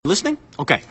Listening? Okay.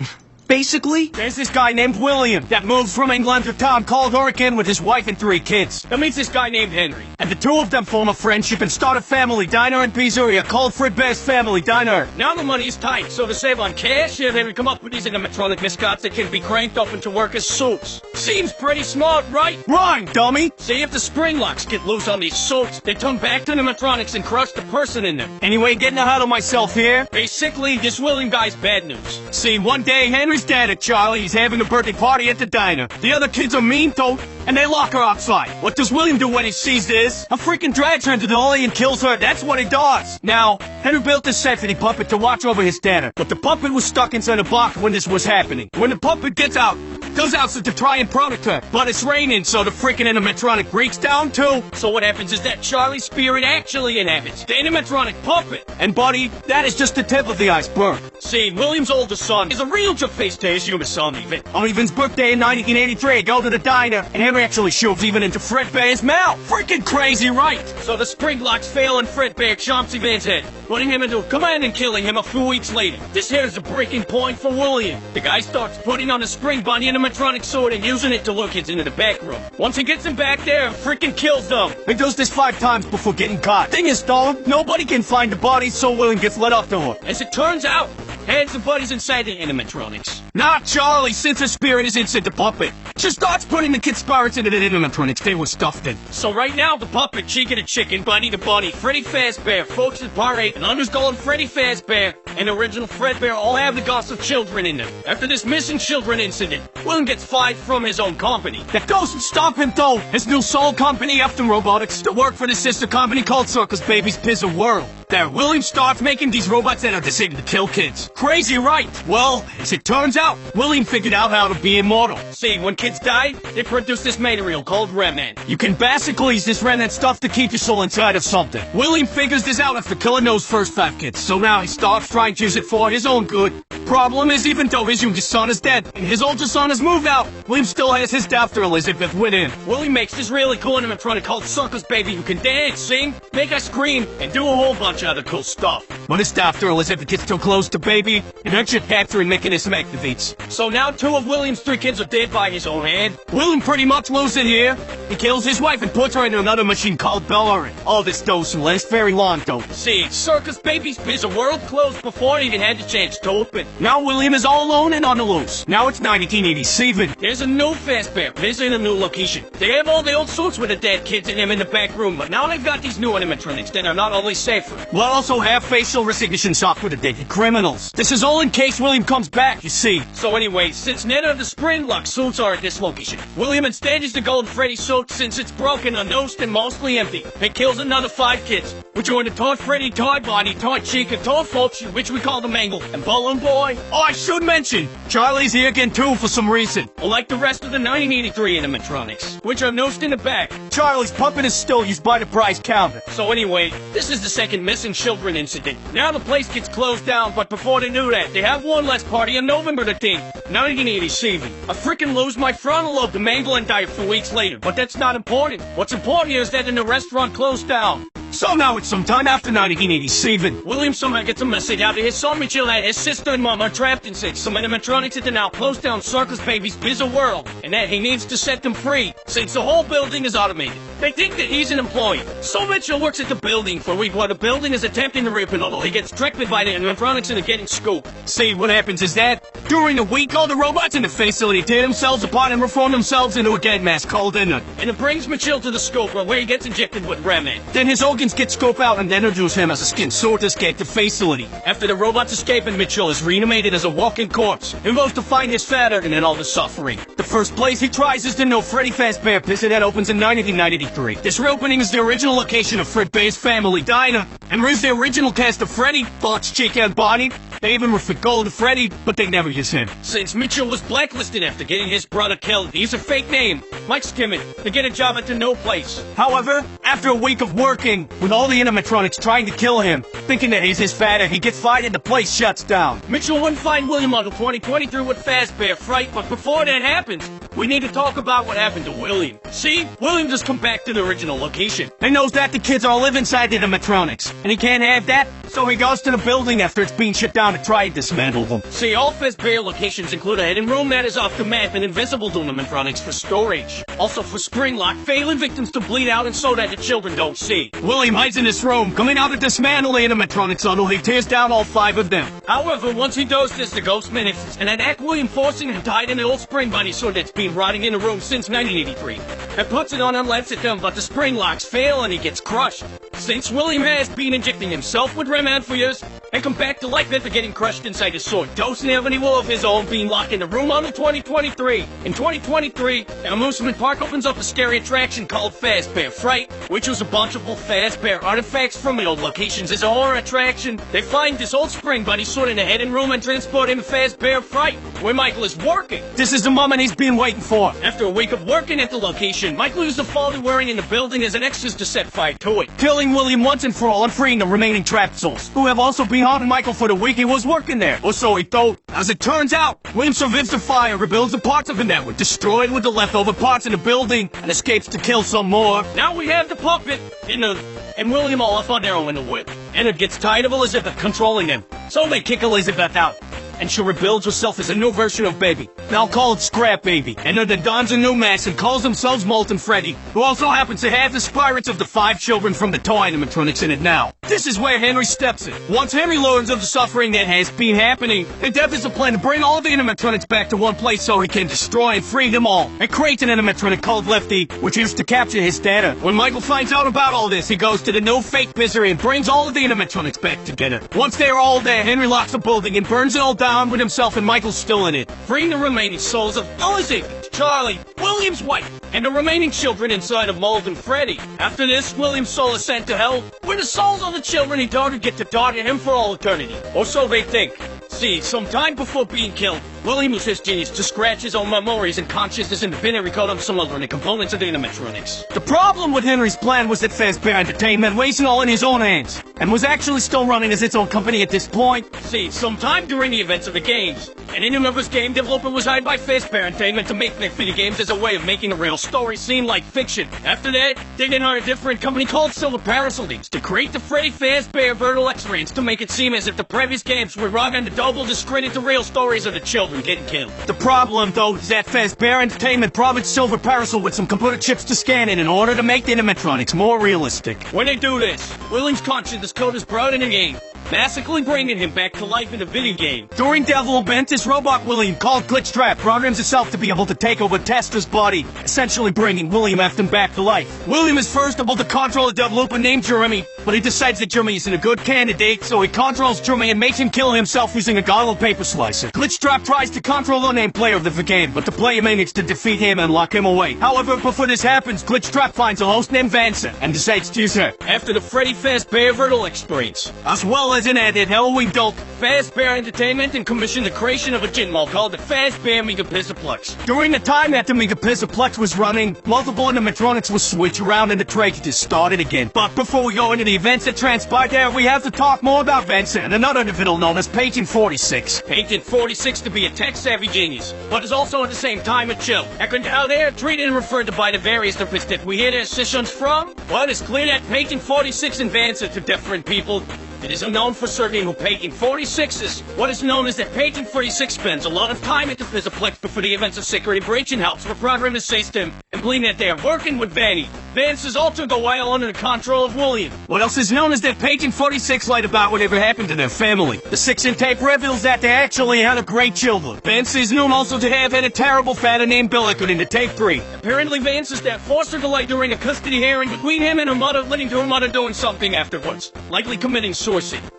Basically, there's this guy named William that moves from England to a town called Oregon with his wife and 3 kids. That meets this guy named Henry. And the two of them form a friendship and start a family diner and pizzeria called Fredbear's Family Diner. Now the money is tight, so to save on cash, Henry come up with these animatronic mascots that can be cranked up into workers' suits. Seems pretty smart, right? Right, dummy! See, if the spring locks get loose on these suits, they turn back to animatronics and crush the person in them. Anyway, getting ahead of myself here. Basically, this William guy's bad news. See, one day, Henry's dad at Charlie, he's having a birthday party at the diner. The other kids are mean to her, and they lock her outside. What does William do when he sees this? A freaking drags her into the alley and kills her. That's what he does. Now, Henry built this safety puppet to watch over his dad, but the puppet was stuck inside a box when this was happening. When the puppet gets out, goes out to try and protect her, but it's raining, so the freaking animatronic breaks down too. So what happens is that Charlie's spirit actually inhabits the animatronic puppet. And buddy, that is just the tip of the iceberg. See, William's oldest son is a real face to his human son, Even. On Evan's birthday in 1983, go to the diner, and Henry actually shoves Even into Fredbear's mouth. Freaking crazy, right? So the spring locks fail and Fredbear chomps Evan's head, putting him into a command and killing him a few weeks later. This here is the breaking point for William. The guy starts putting on a spring bunny animatronic sword and using it to lure kids into the back room. Once he gets him back there, freaking kills them. He does this 5 times before getting caught. Thing is, though, nobody can find the body, so William gets let off the hook. As it turns out, Hands and Buddy's inside the animatronics. Not Charlie, since her spirit is inside the puppet. She starts putting the kids' spirits into the animatronics they were stuffed in. So right now, the puppet, Chica the chicken, Buddy the bunny, Freddy Fazbear, Fox the pirate, and underscored Freddy Fazbear, and original Fredbear all have the ghosts of children in them. After this missing children incident, William gets fired from his own company. That doesn't stop him though. His new soul company, After Robotics, to work for the sister company called Circus Baby's Pizza World. There, William starts making these robots that are designed to kill kids. Crazy, right? Well, as it turns out, William figured out how to be immortal. See, when kids die, they produce this material called remnant. You can basically use this remnant stuff to keep your soul inside of something. William figures this out after killing those first 5 kids, so now he starts trying to use it for his own good. Problem is, even though his youngest son is dead and his oldest son has moved out, William still has his daughter Elizabeth with him. William makes this really cool animatronic called Circus Baby who can dance, sing, make us scream, and do a whole bunch of other cool stuff. But his daughter Elizabeth gets too close to Baby, and her chip capturing mechanism activates. So now 2 of William's 3 kids are dead by his own hand. William pretty much loses it here. He kills his wife and puts her into another machine called Bella. All this doesn't last very long though. See, Circus Baby's Pizza World closed before it even had the chance to open. Now William is all alone and on the loose. Now it's 1987. There's a new Fazbear visiting a new location. They have all the old suits with the dead kids in them in the back room, but now they've got these new animatronics that are not only safer, but also have facial recognition software to detect criminals. This is all in case William comes back, you see. So anyway, since none of the spring lock suits are at this location, William instead uses the Golden Freddy suit since it's broken, unnosed, and mostly empty, and kills another 5 kids, which are in the Toy Freddy, Toy Bonnie, Toy Chica, Toy Fox, which we call the Mangle, and Balloon Boy. Oh, I should mention, Charlie's here again too for some reason. Like the rest of the 1983 animatronics, which are nosed in the back. Charlie's puppet is still used by the prize counter. So anyway, this is the second missing children incident. Now the place gets closed down, but before they knew that, they have one last party on November the 10th, 1987. I freaking lose my frontal lobe to Mangle and die a few weeks later, but that's not important. What's important here is that the restaurant closed down. So now it's sometime after 1987. William somehow gets a message out to his son Mitchell that his sister and mom are trapped inside some animatronics at the now closed down Circus Baby's Pizza World, and that he needs to set them free, since the whole building is automated. They think that he's an employee. So Mitchell works at the building for a week while the building is attempting to reopen, although he gets tricked by the animatronics into getting scooped. See, what happens is that, during the week, all the robots in the facility tear themselves apart and reform themselves into a dead mass called Inert. And it brings Mitchell to the scope where he gets injected with remnant. Then his organs get scoped out and introduce him as a skin sword to escape the facility. After the robots escape and Mitchell is reanimated as a walking corpse, and goes to find his father and then all the suffering. The first place he tries is the new Freddy Fazbear Pizza that opens in 1993. This reopening is the original location of Fredbear's Family Diner, and brings the original cast of Freddy, Fox, Chica, and Bonnie. They even refer Golden Freddy, but they never use him. Since Mitchell was blacklisted after getting his brother killed, he used a fake name, Mike Skimmett, to get a job at the new place. However, after a week of working, with all the animatronics trying to kill him, thinking that he's his father, he gets fired and the place shuts down. Mitchell wouldn't find William until 2023 with Fazbear Fright, but before that happens, we need to talk about what happened to William. See, William just come back to the original location. He knows that the kids all live inside the animatronics, and he can't have that, so he goes to the building after it's being shut down to try to dismantle them. See, all Fazbear locations include a hidden room that is off the map and invisible to animatronics for storage. Also for Springlock, failing victims to bleed out and so that the children don't see. William hides in this room, coming out to dismantle the animatronics until he tears down all 5 of them. However, once he does this, the ghost manifests and attack William, forcing him to hide in an old spring body sword that's been rotting in the room since 1983. And puts it on and lets it down, but the spring locks fail and he gets crushed. Since William has been injecting himself with Remand for years, and come back to life after getting crushed inside his sword, doesn't have any will of his own, being locked in the room until 2023. In 2023, an amusement park opens up a scary attraction called Fazbear Fright, which was a bunch of old Fazbear artifacts from the old locations. As a horror attraction, they find this old spring buddy sword in a hidden room and transport him to Fazbear Fright, where Michael is working. This is the moment he's been waiting for. After a week of working at the location, Michael used the folder wearing in the building as an excuse to set fire to it, killing William once and for all and freeing the remaining trapped souls, who have also been haunting Michael for the week he was working there. Or so he thought. As it turns out, William survives the fire and rebuilds the parts of it that were destroyed with the leftover parts in the building and escapes to kill some more. Now we have the puppet and William all off on their own in the whip. Ennard gets tired of Elizabeth controlling him, so they kick Elizabeth out. And she rebuilds herself as a new version of Baby. Now call it Scrap Baby. And then dons a new mask and calls themselves Molten Freddy, who also happens to have the spirits of the 5 children from the toy animatronics in it now. This is where Henry steps in. Once Henry learns of the suffering that has been happening, he develops a plan to bring all the animatronics back to one place so he can destroy and free them all. And creates an animatronic called Lefty, which is to capture his data. When Michael finds out about all this, he goes to the new fake misery and brings all of the animatronics back together. Once they're all there, Henry locks the building and burns it all down with himself and Michael's still in it, freeing the remaining souls of Elizabeth, Charlie, William's wife, and the remaining children inside of Molten Freddy. After this, William's soul is sent to hell, where the souls of the children he daughter get to daughter him for all eternity. Or so they think. See, sometime before being killed, William used his genius to scratch his own memories and consciousness in the binary code of some alternate components of the animatronics. The problem with Henry's plan was that Fazbear Entertainment was all in his own hands, and was actually still running as its own company at this point. See, sometime during the events of the games, an in-universe game developer was hired by Fazbear Entertainment to make their video games as a way of making a real story seem like fiction. After that, they then hired a different company called Silver Parasol Games to create the Freddy Fazbear Virtual Experience to make it seem as if the previous games were wrong and the double discredit the real stories of the children getting killed. The problem, though, is that Fazbear Entertainment promised Silver Parasol with some computer chips to scan in order to make the animatronics more realistic. When they do this, William's consciousness code is brought in the game, basically bringing him back to life in the video game. During development, this robot William, called Glitchtrap, programs itself to be able to take over Tester's body, essentially bringing William Afton back to life. William is first able to control a developer named Jeremy, but he decides that Jeremy isn't a good candidate, so he controls Jeremy and makes him kill himself using a goggle paper slicer. Glitchtrap tries to control the named player of the game, but the player manages to defeat him and lock him away. However, before this happens, Glitchtrap finds a host named Vanessa and decides to use her after the Freddy Fazbear Virtual Experience, as well as an added Halloween dope. Fazbear Entertainment and commissioned the creation of a gin mall called the Fazbear Megapixelplex. During the time that the Megapixelplex was running, multiple animatronics would switch around and the tragedy started again. But before we go into the events that transpired there, we have to talk more about Vanessa and another individual known as Patient 46. Patient 46 to be a tech-savvy genius, but is also at the same time a chill. And how they are treated and referred to by the various therapists that we hear their sessions from? Well, it's clear that Patient 46 and Vanessa to different people. It is unknown for certain who Patient 46 is. What is known is that Patient 46 spends a lot of time at the Physiplex before the events of Security Breach and helps for program assist him, and believe that they are working with Vanny. Vance is also go while under the control of William. What else is known is that Patient 46 lied about whatever happened to their family. The 6-inch tape reveals that they actually had a great children. Vance is known also to have had a terrible father named Bill according to tape 3. Apparently Vance is that foster to lie during a custody hearing between him and her mother, leading to her mother doing something afterwards, likely committing suicide.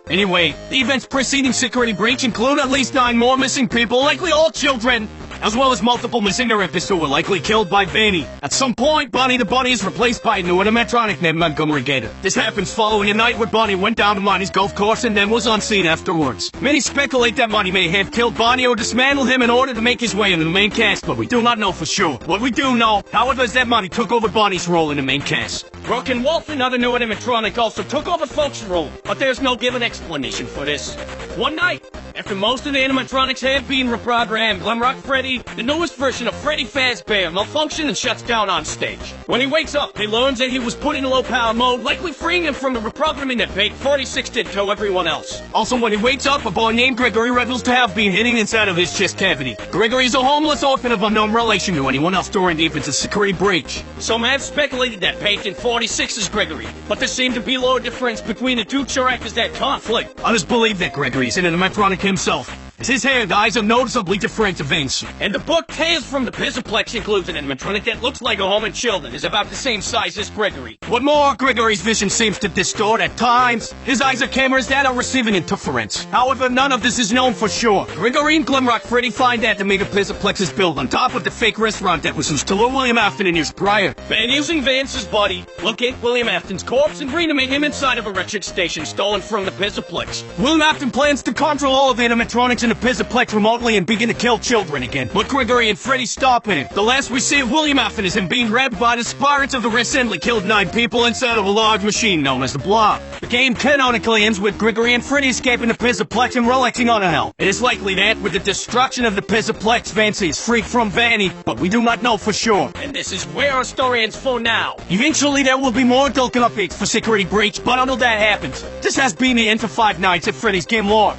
Anyway, the events preceding Security Breach include at least 9 more missing people, likely all children, as well as multiple missing therapists who were likely killed by Vanny. At some point, Bonnie the Bunny is replaced by a new animatronic named Montgomery Gator. This happens following a night where Bonnie went down to Monty's golf course and then was unseen afterwards. Many speculate that Monty may have killed Bonnie or dismantled him in order to make his way into the main cast, but we do not know for sure. What we do know, however, is that Monty took over Bonnie's role in the main cast. Brooke and Wolf, another new animatronic, also took over function room, but there's no given explanation for this. One night, after most of the animatronics have been reprogrammed, Glamrock Freddy, the newest version of Freddy Fazbear, malfunctions and shuts down on stage. When he wakes up, he learns that he was put in low power mode, likely freeing him from the reprogramming that Bait 46 did to everyone else. Also, when he wakes up, a boy named Gregory reveals to have been hidden inside of his chest cavity. Gregory is a homeless orphan of unknown relation to anyone else during the infant's security breach. Some have speculated that Patient 46 is Gregory, but there seemed to be little difference between the two characters that conflict. Others believe that Gregory is an animatronic himself, as his hair and eyes are noticeably different events. And the book Tales from the Pizzaplex includes an animatronic that looks like a home and children is about the same size as Gregory. What more, Gregory's vision seems to distort at times. His eyes are cameras that are receiving interference. However, none of this is known for sure. Gregory and Glamrock Freddy find that the mega Pizzaplex is built on top of the fake restaurant that was used to lure William Afton in years prior. And using Vance's body, locate William Afton's corpse and reanimate him inside of a wretched station stolen from the Pizzaplex. William Afton plans to control all of the animatronics in the Pizzaplex remotely and begin to kill children again. But Gregory and Freddy stop it. The last we see of William Afton is him being grabbed by the spirits of the recently killed 9 people inside of a large machine known as the Blob. The game canonically ends with Gregory and Freddy escaping the Pizzaplex and relaxing on a hell. It is likely that with the destruction of the Pizzaplex, Vance is freed from Vanny, but we do not know for sure. And this is where our story ends for now. Eventually there will be more Dolken updates for Security Breach, but until that happens, this has been the end for 5 Nights at Freddy's Game Lore.